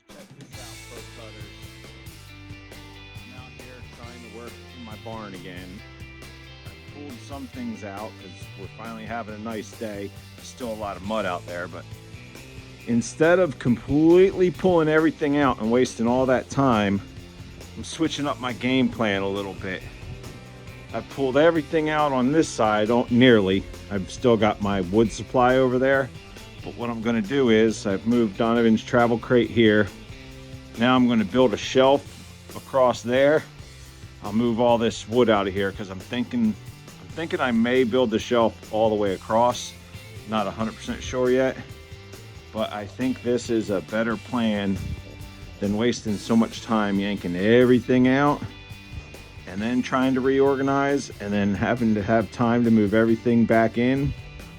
Alright, so check this out, ProCutters. I'm out here trying to work in my barn again. I pulled some things out because we're finally having a nice day. Still a lot of mud out there, but instead of completely pulling everything out and wasting all that time, I'm switching up my game plan a little bit. I've pulled everything out on this side, nearly. I've still got my wood supply over there. But what I'm going to do is I've moved Donovan's travel crate here. Now I'm going to build a shelf across there. I'll move all this wood out of here because I'm thinking I may build the shelf all the way across. Not 100% sure yet, but I think this is a better plan than wasting so much time yanking everything out and then trying to reorganize and then having to have time to move everything back in.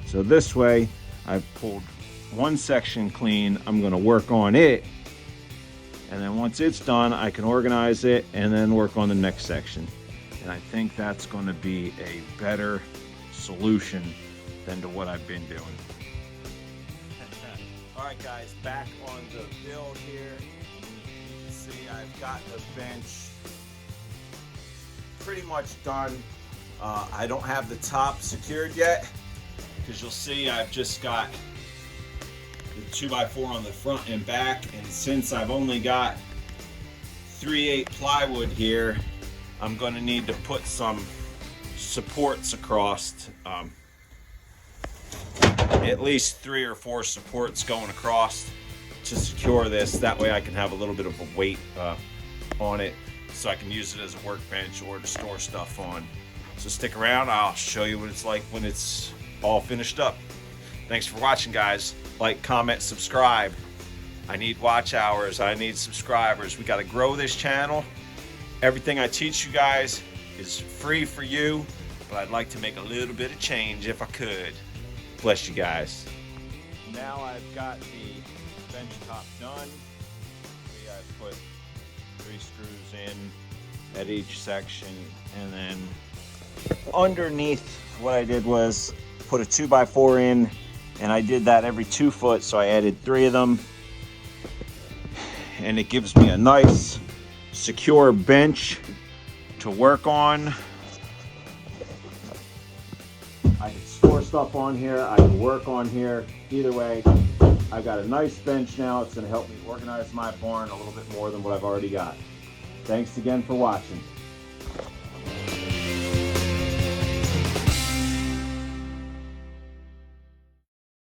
So this way I've pulled one section clean. I'm going to work on it, and then once it's done I can organize it and then work on the next section. And I think that's going to be a better solution than to what I've been doing. Alright guys, back on the build here. You can see I've got the bench pretty much done. I don't have the top secured yet because you'll see I've just got the 2x4 on the front and back, and since I've only got 3/8 plywood here, I'm going to need to put some supports across, at least 3 or 4 supports going across to secure this. That way I can have a little bit of a weight on it, so I can use it as a workbench or to store stuff on. So stick around, I'll show you what it's like when it's all finished up. Thanks for watching, guys. Like, comment, subscribe. I need watch hours, I need subscribers. We got to grow this channel. Everything I teach you guys is free for you, but I'd like to make a little bit of change if I could. Bless you guys. Now I've got the bench top done. See, I put 3 screws in at each section, and then underneath what I did was put a 2x4 in, and I did that every 2 foot, so I added 3 of them, and it gives me a nice secure bench to work on. I can store stuff on here, I can work on here. Either way, I've got a nice bench now. It's going to help me organize my barn a little bit more than what I've already got. Thanks again for watching.